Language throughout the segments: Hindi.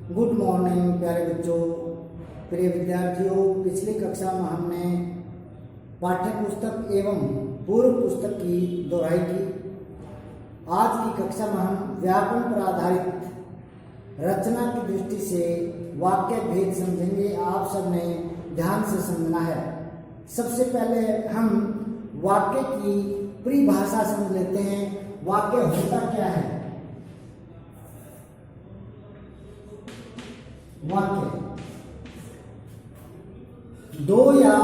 गुड मॉर्निंग प्यारे बच्चों, प्रिय विद्यार्थियों। पिछली कक्षा में हमने पाठ्य पुस्तक एवं पूर्व पुस्तक की दोहराई की। आज की कक्षा में हम व्याकरण पर आधारित रचना की दृष्टि से वाक्य भेद समझेंगे। आप सबने ध्यान से समझना है। सबसे पहले हम वाक्य की परिभाषा समझ लेते हैं। वाक्य होता क्या है? वाक्य दो या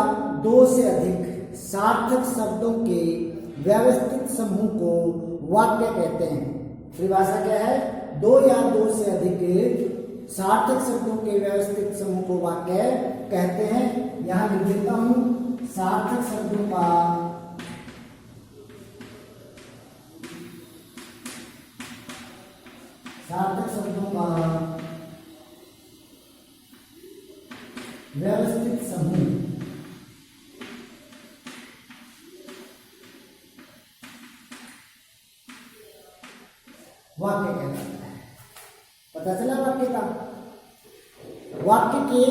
दो से अधिक सार्थक शब्दों के व्यवस्थित समूह को वाक्य कहते हैं। परिभाषा क्या है? दो या दो से अधिक सार्थक शब्दों के व्यवस्थित समूह को वाक्य कहते हैं। यहां लिख देता हूं, सार्थक शब्दों का व्यवस्थित समूह वाक्य कहलाता है। पता चला वाक्य का? वाक्य के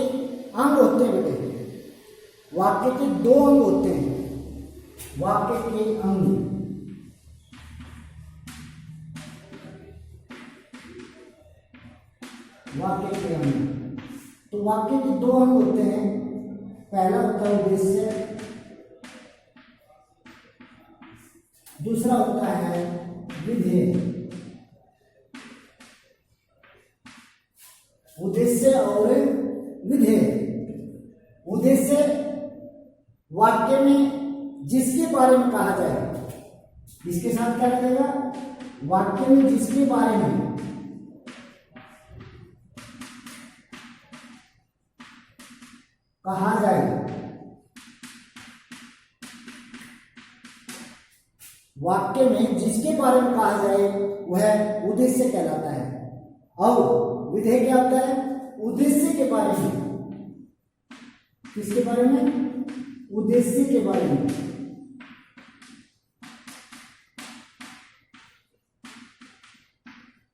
अंग होते हैं बेटे। वाक्य के दो अंग होते हैं। वाक्य के अंग तो वाक्य के दो अंग होते हैं। पहला होता है उद्देश्य, दूसरा होता है विधेय। उद्देश्य और विधेय। उद्देश्य वाक्य में जिसके बारे में कहा जाए, इसके साथ क्या लगेगा? वाक्य में जिसके बारे में कहा जाए, वाक्य में जिसके बारे में कहा जाए वह उद्देश्य कहलाता है। और विधेय क्या होता है? उद्देश्य के बारे में। किसके बारे में? उद्देश्य के बारे में।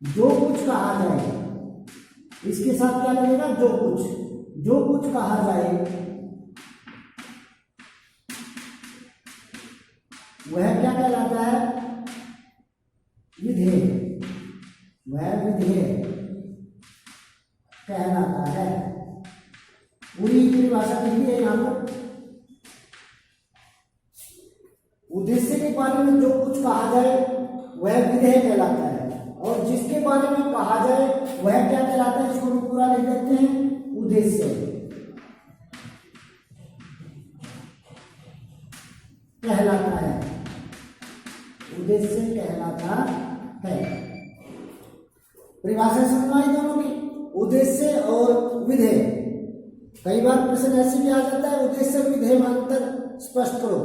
जो कुछ कहा जाए, इसके साथ क्या लगेगा? जो कुछ कहा जाए वह क्या कहलाता है? विधेय। वह विधेय कहलाता है। पूरी परिभाषा लिखी है यहां पर। उद्देश्य के बारे में जो कुछ कहा जाए वह विधेय कहलाता है, और जिसके बारे में कहा जाए वह क्या कहलाता है? इसको भी पूरा लिख देते हैं, उद्देश्य कहलाता है। उद्देश्य कहलाता है। परिभाषा समझाई दोनों की, उद्देश्य और विधेय। कई बार प्रश्न ऐसे भी आ जाता है, उद्देश्य और विधेय में अंतर स्पष्ट करो।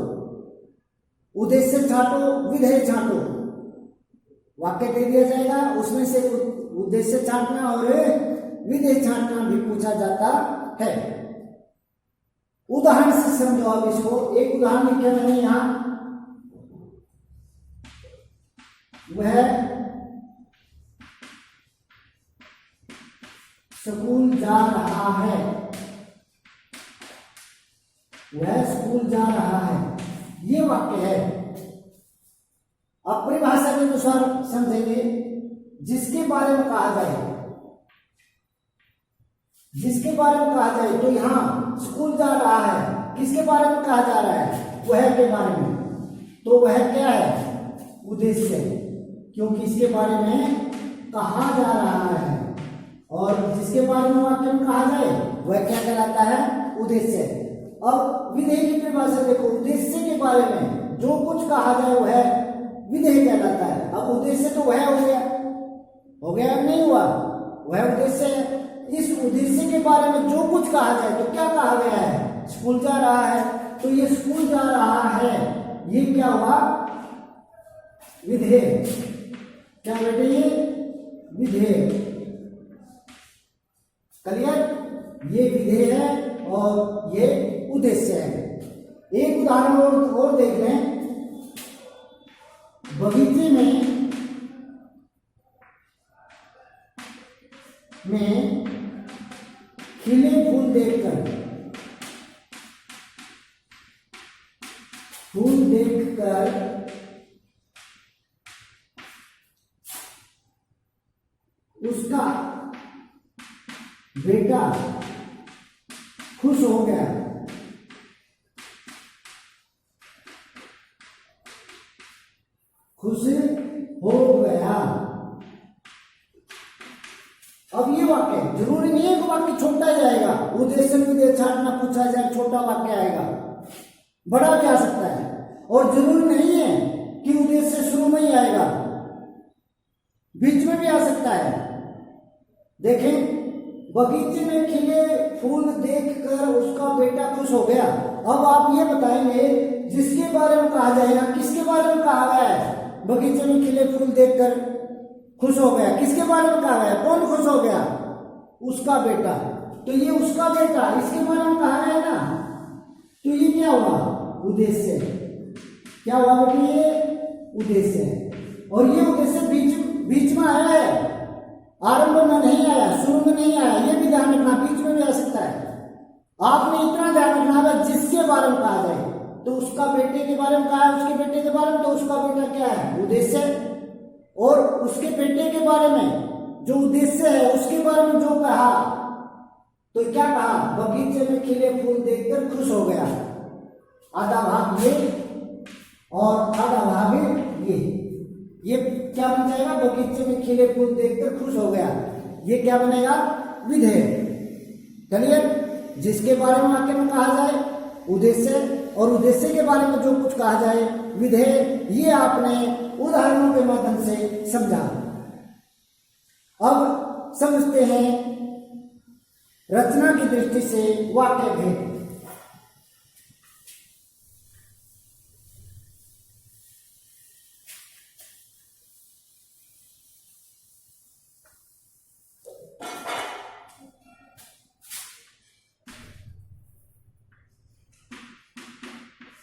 उद्देश्य छांटो, विधेय छांटो। वाक्य दे दिया जाएगा, उसमें से उद्देश्य छांटना और विधेय छांटना भी पूछा जाता है। उदाहरण से समझो आप इसको। एक उदाहरण लिखा मैंने यहां, वह स्कूल जा रहा है। वह स्कूल जा रहा है, ये वाक्य है। अब परिभाषा के अनुसार समझेंगे। जिसके बारे में कहा जाए, जिसके बारे में कहा जाए, तो यहां स्कूल जा रहा है, किसके बारे में कहा जा रहा है? वह के बारे में। तो वह क्या है? उद्देश्य, क्योंकि इसके बारे में कहा जा रहा है। और जिसके बारे में वाक्य में कहा जाए वह क्या कहलाता है? उद्देश्य। अब विधेय की परिभाषा देखो। उद्देश्य के बारे में जो कुछ कहा जाए वह विधेय कहलाता है। अब उद्देश्य तो वह हो गया नहीं हुआ? वह उद्देश्य है। इस उद्देश्य के बारे में जो कुछ कहा जाए, तो क्या कहा गया है? स्कूल जा रहा है, तो ये स्कूल जा रहा है, ये क्या हुआ? विधेय। क्या बेटे? ये विधेय। क्लियर? ये विधेय है और ये उद्देश्य है। एक उदाहरण और देख लें। बगीचे में खिले फूल देखकर, फूल देखकर उसका बेटा खुश हो गया। खुश हो गया। अब ये वाक्य जरूरी नहीं है कि वाक्य छोटा ही आएगा, उद्देश्य विधेय छाटना पूछा जाए छोटा वाक्य आएगा, बड़ा भी आ सकता है। और जरूरी नहीं है कि उद्देश्य शुरू में ही आएगा, बीच में भी आ सकता है। देखें, बगीचे में खिले फूल देखकर उसका बेटा खुश हो गया। अब आप ये बताएंगे जिसके बारे में कहा जाएगा, किसके बारे में कहा गया है? बगीचे में खिले फूल देखकर खुश हो गया, किसके बारे में कहा गया? कौन खुश हो गया? उसका बेटा। तो ये उसका बेटा, इसके बारे में कहा गया ना, तो ये क्या हुआ? उद्देश्य। क्या हुआ बेटी? ये उद्देश्य है। और ये उद्देश्य बीच में आया है, आरंभ में नहीं आया, शुरू में नहीं आया। ये भी ध्यान रखना, बीच में भी आ सकता है। आपने इतना ध्यान रखना है जिसके बारे में कहा जाए, तो उसका बेटे के बारे में कहा है, उसके बेटे के बारे में, तो उसका बेटा क्या है? उद्देश्य। और उसके बेटे के बारे में जो उद्देश्य है, उसके बारे में जो कहा, तो क्या कहा? बगीचे में खिले फूल देखकर खुश हो गया। आधा भाग ये और आधा भाग ये क्या बन जाएगा? बगीचे में खिले फूल देखकर खुश हो गया। ये क्या बनेगा? विधेय। चलिए, जिसके बारे में वाक्य में कहा जाए उद्देश्य, और उद्देश्य के बारे में जो कुछ कहा जाए विधेय। ये आपने उदाहरणों के माध्यम से समझा। अब समझते हैं रचना की दृष्टि से वाक्य भेद।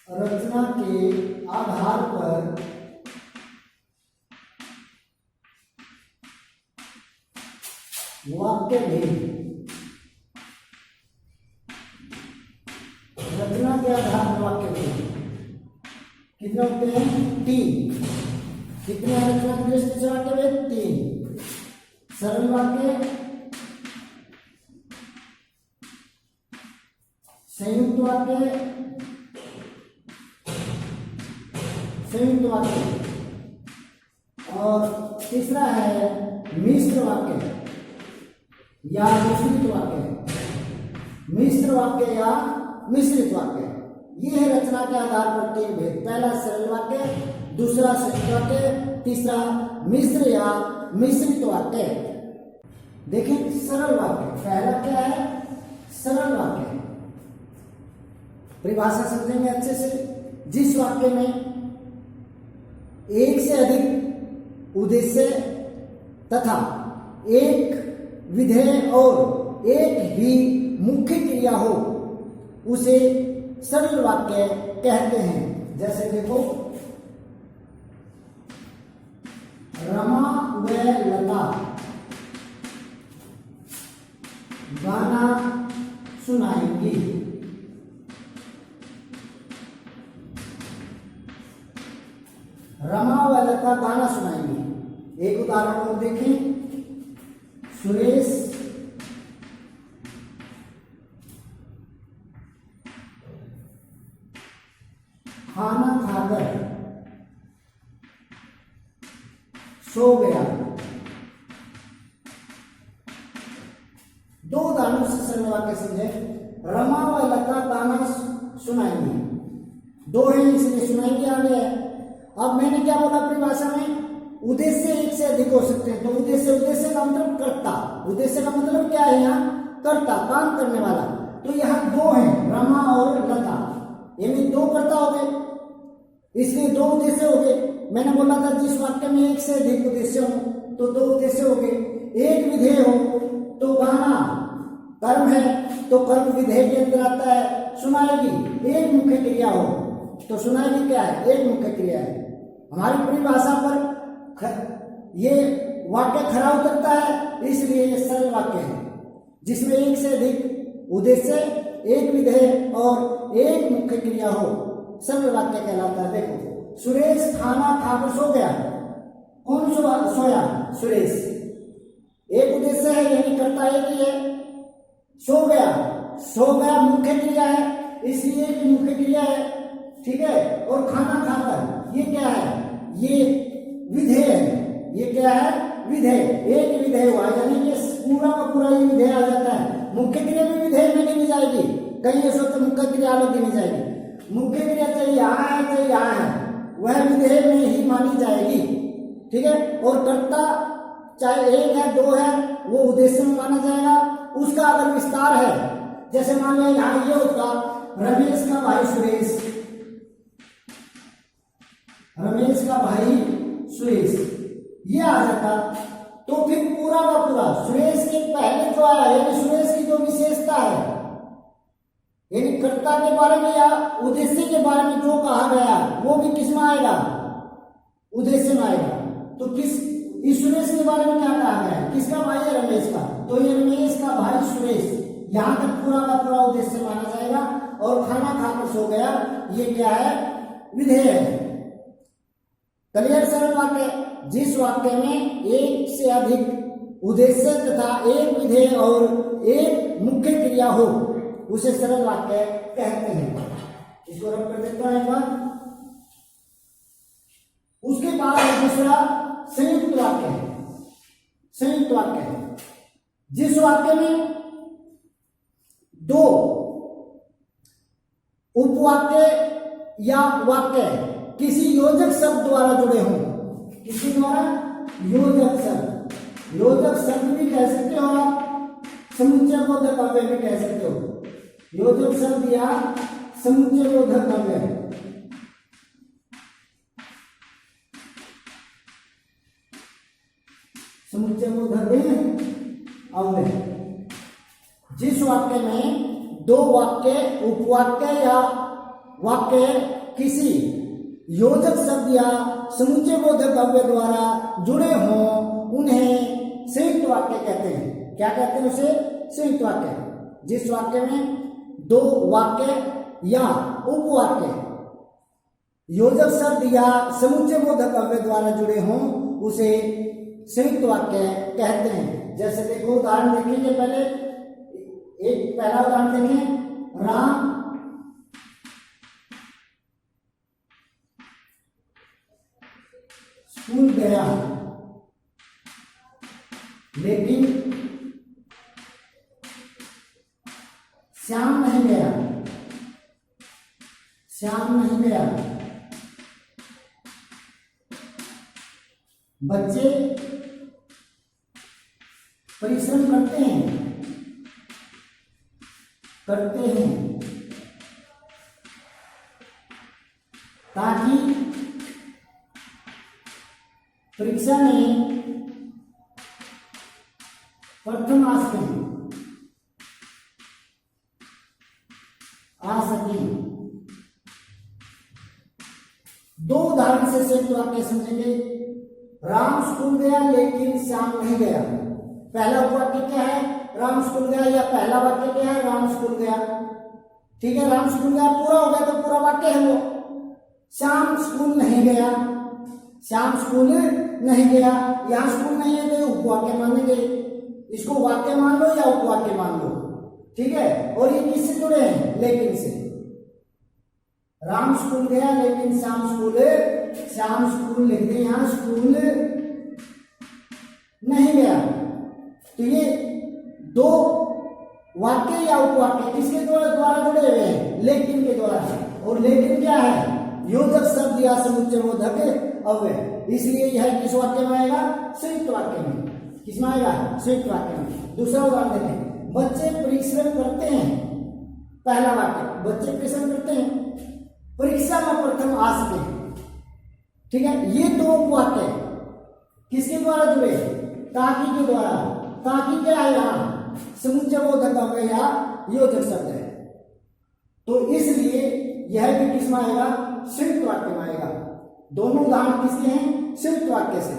रचना के आधार पर वाक्य भेद। रचना के आधार पर वाक्य भेद कितने होते हैं? 3। कितने रचना की दृष्टि से वाक्य भेद? 3। सरल वाक्य, संयुक्त वाक्य, संयुक्त वाक्य, और तीसरा है मिश्र वाक्य या मिश्रित वाक्य। मिश्र वाक्य या मिश्रित वाक्य, ये है रचना के आधार पर 3 भेद। पहला सरल वाक्य, दूसरा संयुक्त वाक्य, तीसरा मिश्र या मिश्रित वाक्य। देखें, सरल वाक्य पहला क्या है? सरल वाक्य। परिभाषा समझेंगे अच्छे से। जिस वाक्य में एक से अधिक उद्देश्य तथा एक विधेय और एक ही मुख्य क्रिया हो, उसे सरल वाक्य कहते हैं। जैसे देखो, रमा व लता गाना सुनाएंगी। रमा व लता गाना सुनाएंगी। एक उदाहरण और देखें, सुरेश खाना खाकर सो गया। 2 उदाहरणों से सरल वाक्य समझे। रमा व लता गाना सुनाएंगी, 2 है इसलिए सुनाएंगी आ गया। अब मैंने क्या बोला परिभाषा में? उद्देश्य एक से अधिक हो सकते हैं। तो उद्देश्य का मतलब कर्ता। उद्देश्य का मतलब क्या है? यहाँ कर्ता, काम करने वाला। तो यहाँ 2 है, रमा और लता, यानी 2 कर्ता हो गए, इसलिए 2 उद्देश्य हो गए। मैंने बोला था जिस वाक्य में एक से अधिक उद्देश्य हो तो 2 उद्देश्य हो गए। एक विधेय हो तो गाना कर्म है, तो कर्म विधेय के अंदर आता है। सुनाएगी एक मुख्य क्रिया हो तो सुनाएगी क्या है? एक मुख्य क्रिया है। हमारी परिभाषा पर ये वाक्य खरा उतरता है, इसलिए ये सरल वाक्य है जिसमें एक से अधिक उद्देश्य, एक विधेय और एक मुख्य क्रिया हो, सरल वाक्य कहलाता है। देखो, सुरेश खाना खाकर सो गया। कौन सोया? सुरेश। एक उद्देश्य है, यानी कर्ता एक ही है। सो गया, सो गया मुख्य क्रिया है, इसलिए कि मुख्य क्रिया है, ठीक है। और खाना खाकर, ये क्या है? ये विधेय है। ये क्या है? विधेय। एक विधेय हुआ, यानी कि पूरा का पूरा ये विधेय आ जाता है। मुख्य क्रिया भी विधेय में गिनी जाएगी, कहीं ऐसा तो मुख्य क्रिया अलग गिनी जाएगी। मुख्य क्रिया चाहे यहाँ है चाहे यहाँ है, वह विधेय में ही मानी जाएगी, ठीक है। और कर्ता चाहे एक है दो है, वो उद्देश्य में माना जाएगा। उसका अगर विस्तार है, जैसे मान लिया यहाँ ये होता रमेश का भाई सुरेश, रमेश का भाई सुरेश, ये आ जाता, तो फिर पूरा का पूरा सुरेश के पहले जो आया, यानी सुरेश की जो विशेषता है, यानी कर्ता के बारे में या उद्देश्य के बारे में जो कहा गया, वो भी किस में आएगा? उद्देश्य में आएगा। तो किस, इस सुरेश के बारे में क्या कहा गया है? किसका भाई है? रमेश का। तो ये रमेश का भाई सुरेश, यहां तक पूरा का पूरा उद्देश्य माना जाएगा। और खाना खाकर सो गया, ये क्या है? विधेय है। क्लियर? सरल वाक्य, जिस वाक्य में एक से अधिक उद्देश्य तथा एक विधेय और एक मुख्य क्रिया हो, उसे सरल वाक्य कहते हैं। इसको रख कर देता है एक बार। उसके बाद दूसरा संयुक्त वाक्य है। संयुक्त वाक्य है जिस वाक्य में दो उपवाक्य या वाक्य किसी योजक शब्द द्वारा जुड़े हों। किसी द्वारा? योजक शब्द। योजक शब्द भी कह सकते हो आप, समुच्चय बोधक अव्यय भी कह सकते हो। योजक शब्द या समुच्चय बोधक अव्यय। समुच्चय बोधक अव्यय जिस वाक्य में दो वाक्य, उपवाक्य या वाक्य किसी योजक शब्द या समुच्चय बोधक अव्यय द्वारा जुड़े हों, उन्हें संयुक्त वाक्य कहते हैं। क्या कहते हैं उसे? संयुक्त वाक्य। जिस वाक्य में दो वाक्य या उपवाक्य योजक शब्द या समुच्चय बोधक अव्यय द्वारा जुड़े हों, उसे संयुक्त वाक्य कहते हैं। जैसे देखो, उदाहरण देखेंगे पहले, एक पहला उदाहरण देखें। राम स्कूल गया लेकिन श्याम नहीं गया। श्याम नहीं गया। बच्चे परिश्रम करते हैं ताकि परीक्षा में प्रथम आ सके। दो उदाहरण से संयुक्त वाक्य समझेंगे। राम स्कूल गया लेकिन श्याम नहीं गया। पहला वाक्य क्या है? राम स्कूल गया, या पहला वाक्य क्या है? राम स्कूल गया। ठीक है, राम स्कूल गया पूरा हो गया तो पूरा वाक्य है वो। श्याम स्कूल नहीं गया, श्याम स्कूल नहीं गया, यहां स्कूल नहीं है तो उपवाक्य मानेंगे। इसको वाक्य मान लो या उपवाक्य मान लो, ठीक है। और ये किससे जुड़े हैं? लेकिन से। राम स्कूल गया लेकिन श्याम स्कूल लिख दे, यहां स्कूल नहीं गया। तो ये दो वाक्य या उपवाक्य किसके द्वारा जुड़े हुए हैं? लेकिन के द्वारा। और लेकिन क्या है? योजक शब्द या समुच्चय बोधक अव्यय। इसलिए यह किस वाक्य में आएगा? संयुक्त वाक्य में। किस में आएगा? संयुक्त वाक्य में। दूसरा उदाहरण देखें। बच्चे परिश्रम करते हैं। पहला वाक्य, बच्चे परिश्रम करते हैं परीक्षा में प्रथम आ सके। ठीक है, ये दो वाक्य किसके द्वारा जुड़े? ताकि के द्वारा। ताकि क्या है? यहां समुच्चय बोधक अव्यय या योजक शब्द है। तो इसलिए यह भी किस में आएगा? संयुक्त वाक्य में आएगा। दोनों उदाहरण किसके हैं? संयुक्त वाक्य से।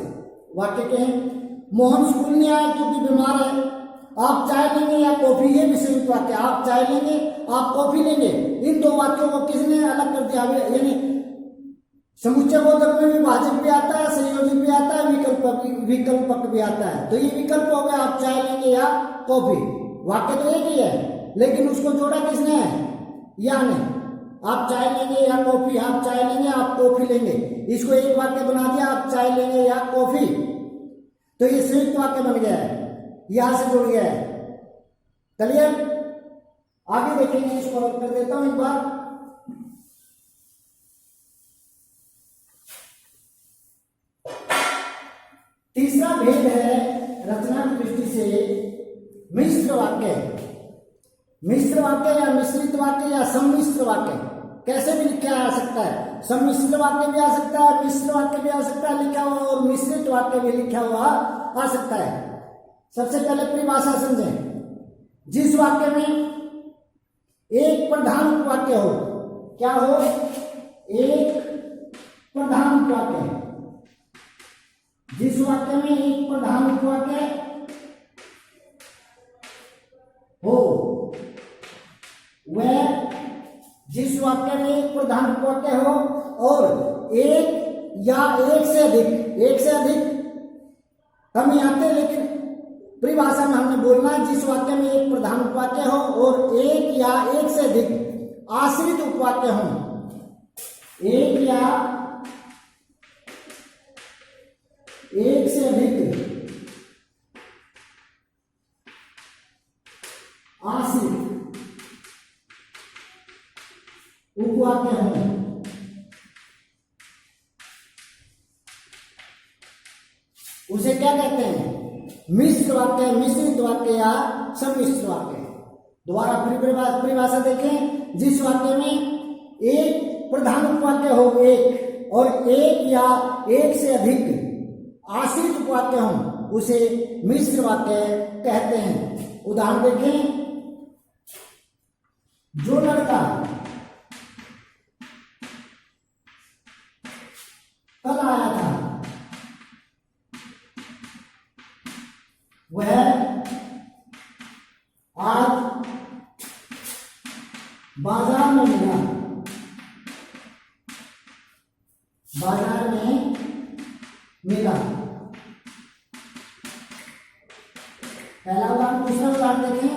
वाक्य के हैं, मोहन स्कूल नहीं आया क्योंकि बीमार है। आप चाय लेंगे या कॉफी कॉफी, ये भी संयुक्त वाक्य। आप चाय लेंगे, आप कॉफी लेंगे। इन दो वाक्यों को किसने अलग कर दिया? यानी समुच्चय बोधक में भी वाचक भी आता है, संयोजक भी आता है, विकल्पक भी आता है। तो ये विकल्प हो गया, आप चाय लेंगे या कॉफी। वाक्य तो एक ही है, लेकिन उसको जोड़ा किसने है? या ने। आप चाय लेंगे या कॉफी, आप चाय लेंगे, आप कॉफी लेंगे, इसको एक वाक्य बना दिया, आप चाय लेंगे या कॉफी। तो ये संयुक्त वाक्य बन गया है, यहां से जुड़ गया है। क्लियर? आगे देखेंगे, इसको रख कर देता हूं एक बार। तीसरा भेद है रचना की दृष्टि से मिश्र वाक्य। मिश्र वाक्य या मिश्रित वाक्य या सम्मिश्र वाक्य कैसे भी लिखा जा सकता है। सम्मिश्र वाक्य भी आ सकता है, मिश्र वाक्य भी आ सकता है लिखा हुआ, और मिश्रित वाक्य भी लिखा हुआ आ सकता है। सबसे पहले परिभाषा समझें। जिस वाक्य में एक प्रधान उपवाक्य हो, क्या हो? एक प्रधान उपवाक्य। जिस वाक्य में एक प्रधान उपवाक्य हो, वह जिस वाक्य में एक प्रधान उपवाक्य हो और एक या एक से अधिक हम आते हैं, लेकिन परिभाषा में हमने बोलना है जिस वाक्य में एक प्रधान उपवाक्य हो और एक या एक से अधिक आश्रित उपवाक्य हो। एक या एक से अधिक आश्रित उपवाक्य हो, उसे क्या कहते हैं? मिश्र वाक्य, मिश्रित वाक्य या सम्मिश्र वाक्य। दोबारा फिर परिभाषा देखें। जिस वाक्य में एक प्रधान उपवाक्य हो एक, और एक या एक से अधिक आश्रित उपवाक्य हो, उसे मिश्र वाक्य कहते हैं। उदाहरण देखें। जो लड़का कल आया था, वह आज बाजार में मिला। बाजार में मिला। पहला उदाहरण। दूसरा उदाहरण देखें।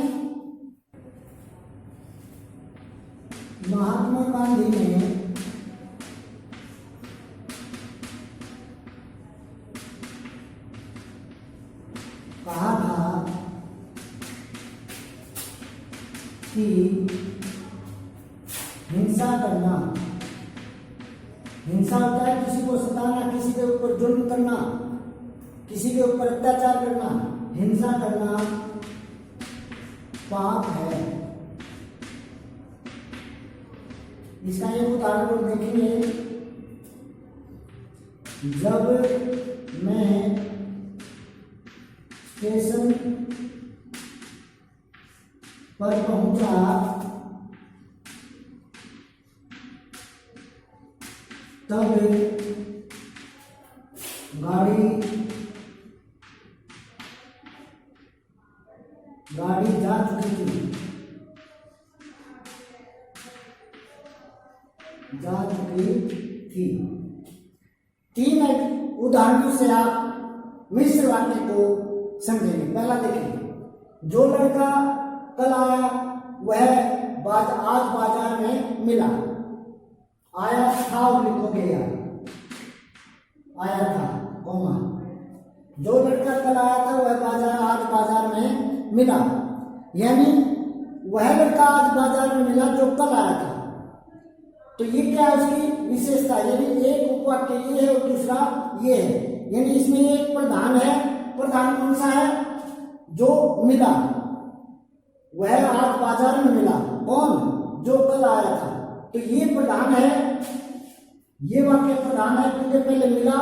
महात्मा गांधी ने कहा था कि हिंसा करना, हिंसा होता है किसी को सताना, किसी के ऊपर जुल्म करना, किसी के ऊपर अत्याचार करना। हिंसा करना पाप है। इसका एक उदाहरण देखेंगे। जब मैं स्टेशन पर पहुंचा, तब गाड़ी जा चुकी थी। तीन उदाहरणों से आप मिश्र वाक्य को समझेंगे। पहला देखिए। जो लड़का कल आया, वह आज बाजार में मिला। आया था और लिखोगे यार, आया था कौमा। जो लड़का कल आया था, वह आज बाजार में मिला। यानी वह लड़का आज बाजार में मिला जो कल आया था। तो ये क्या है उसकी विशेषता? यानी एक उपवाक्य ये है और दूसरा ये है। यानी इसमें एक प्रधान है। प्रधान कौन सा है? जो मिला, वह आज बाजार में मिला। कौन? जो कल आया था। तो ये प्रधान है, ये वाक्य प्रधान है क्योंकि पहले मिला,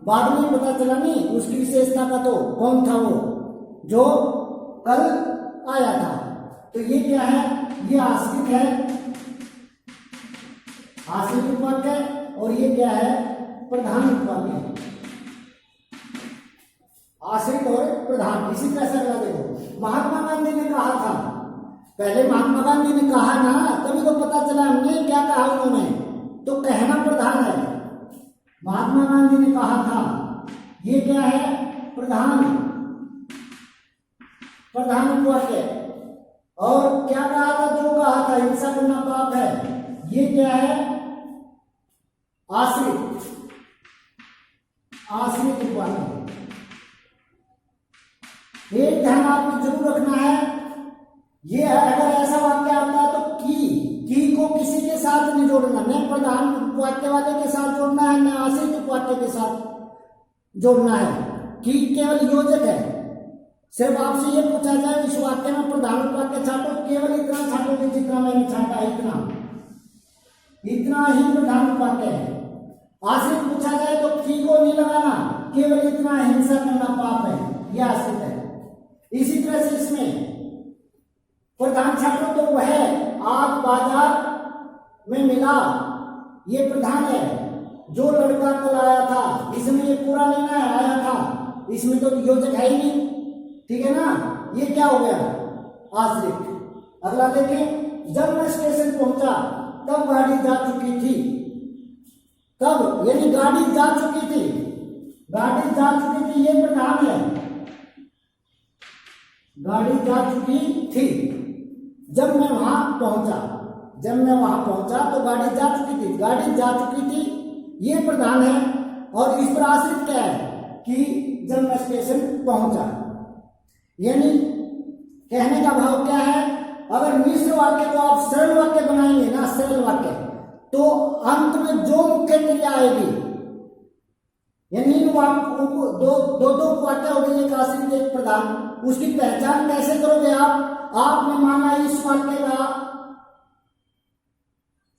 बाद में पता चला नहीं उसकी विशेषता का। तो कौन था? वो जो कल आया था। तो ये क्या है? ये आश्रित है, आश्रित उपवाक्य। और ये क्या है? प्रधान उपवाक्य। आश्रित और प्रधान। इसी तरह से अगला देखो। महात्मा गांधी ने कहा था, पहले महात्मा गांधी ने कहा ना, तभी तो पता चला हमने क्या कहा उन्होंने, तो कहना प्रधान है। महात्मा गांधी ने कहा था, ये क्या है, प्रधान वाक्य। और क्या कहा था, जो कहा था हिंसा करना पाप है, ये क्या है, आश्रित वाक्य। एक ध्यान आपको जरूर रखना है, ये अगर ऐसा वाक्य आता है तो की को किसी के साथ नहीं जोड़ना, न प्रधान वाक्य वाले के साथ जोड़ना है, न आश्रित वाक्य के साथ जोड़ना है। की केवल योजक है। सिर्फ आपसे ये पूछा जाए इस वाक्य में प्रधान वाक्य छाटो, केवल इतना छाटोगे जितना मैंने छाटा है, इतना ही प्रधान वाक्य है। आश्रित पूछा जाए तो की को नहीं लगाना, केवल इतना हिंसा करना पाप है, यह आश्रित है। इसी तरह से इसमें प्रधान छात्रों तो वह आज बाजार में मिला, ये प्रधान है। जो लड़का कल आया था, इसमें ये पूरा लेना है, आया था, इसमें तो योजक है ही नहीं, ठीक है ना, ये क्या हो गया, आश्रित। अगला देखें, जब मैं स्टेशन पहुंचा तब गाड़ी जा चुकी थी। तब यानी गाड़ी जा चुकी थी, ये प्रधान है, गाड़ी जा चुकी थी। जब मैं वहां पहुंचा तो गाड़ी जा चुकी थी, ये प्रधान है। और इस पर आश्रित क्या है कि जब मैं स्टेशन पहुंचा, यानी कहने का भाव क्या है, अगर मिश्र वाक्य को आप सरल वाक्य बनाएंगे ना, सरल वाक्य, तो अंत में जो मुख्य क्रिया आएगी, यानी दो वाक्य हो गए, एक आश्रित एक प्रधान, उसकी पहचान कैसे करोगे आप? आपने माना इस वाक्य का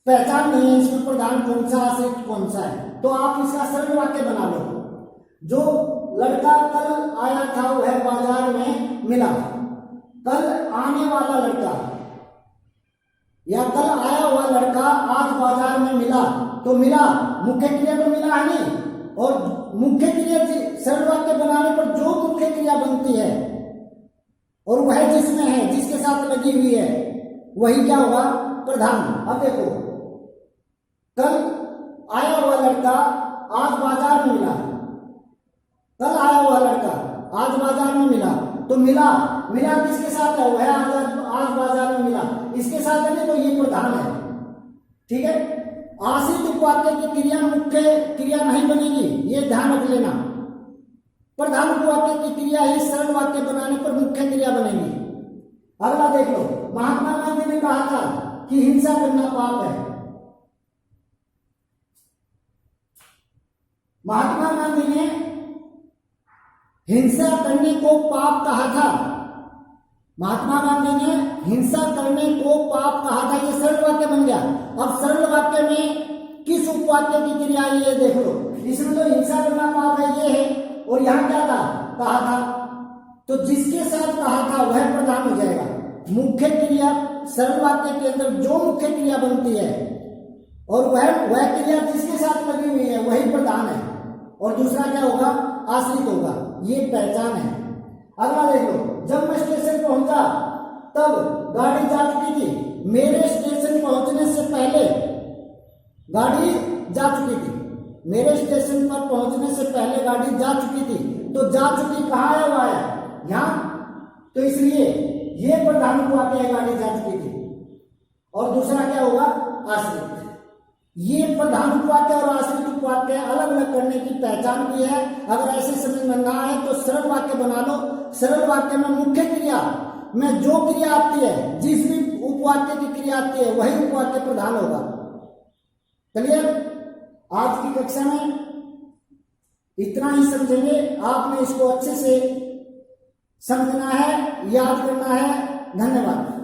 पहचान नहीं है, इसमें प्रधान कौन सा आश्रित कौन सा है, तो आप इसका सरल वाक्य बना लो। जो लड़का कल आया था वह बाजार में मिला। कल आने वाला लड़का या कल आया हुआ लड़का आज बाजार में मिला, तो मिला मुख्य क्रिया तो मिला है नहीं, और मुख्य क्रिया सरल वाक्य बनाने पर जो मुख्य क्रिया बनती है और वह जिसमें है, जिसके साथ लगी हुई है, वही क्या होगा, प्रधान। अब देखो, कल आया हुआ लड़का आज बाजार में मिला, कल आया हुआ लड़का आज बाजार में मिला, तो मिला किसके साथ है, वह आज बाजार में मिला, इसके साथ है, तो ये प्रधान है, ठीक है। आश्रित उपवाक्य की क्रिया मुख्य क्रिया नहीं बनेगी, ये ध्यान रख लेना। प्रधान उपवाक्य की क्रिया ही सरल वाक्य बनाने पर मुख्य क्रिया बनेगी। अगला देख लो, महात्मा गांधी ने कहा था कि हिंसा करना पाप है। महात्मा गांधी ने हिंसा करने को पाप कहा था। महात्मा गांधी ने हिंसा करने को पाप कहा था, ये सरल वाक्य बन गया। अब सरल वाक्य में किस उपवाक्य की क्रिया है ये देख लो। इसमें तो हिंसा करना पाप है ये है, और यहां क्या था, कहा था, तो जिसके साथ कहा था वह प्रधान हो जाएगा। मुख्य क्रिया सरल वाक्य के अंदर जो मुख्य क्रिया बनती है और वह क्रिया जिसके साथ लगी हुई है वही प्रधान है, और दूसरा क्या होगा, आश्रित होगा, ये पहचान है। अगला देख लो, जब मैं स्टेशन पहुंचा तब गाड़ी जा चुकी थी। मेरे स्टेशन पहुंचने से पहले गाड़ी जा चुकी थी, मेरे स्टेशन पर पहुंचने से पहले गाड़ी जा चुकी थी, तो जा चुकी कहाँ आया हुआ है, यहाँ, तो इसलिए ये प्रधान वाक्य है, गाड़ी जा चुकी थी। और दूसरा क्या होगा, आश्रित। ये प्रधान उपवाक्य और आश्रित उपवाक्य अलग अलग करने की पहचान की है। अगर ऐसे समझ में ना आए तो सरल वाक्य बना लो। सरल वाक्य में मुख्य क्रिया में जो क्रिया आती है, जिस भी उपवाक्य की क्रिया आती है, वही उपवाक्य प्रधान होगा। क्लियर? आज की कक्षा में इतना ही समझेंगे। आपने इसको अच्छे से समझना है, याद करना है। धन्यवाद।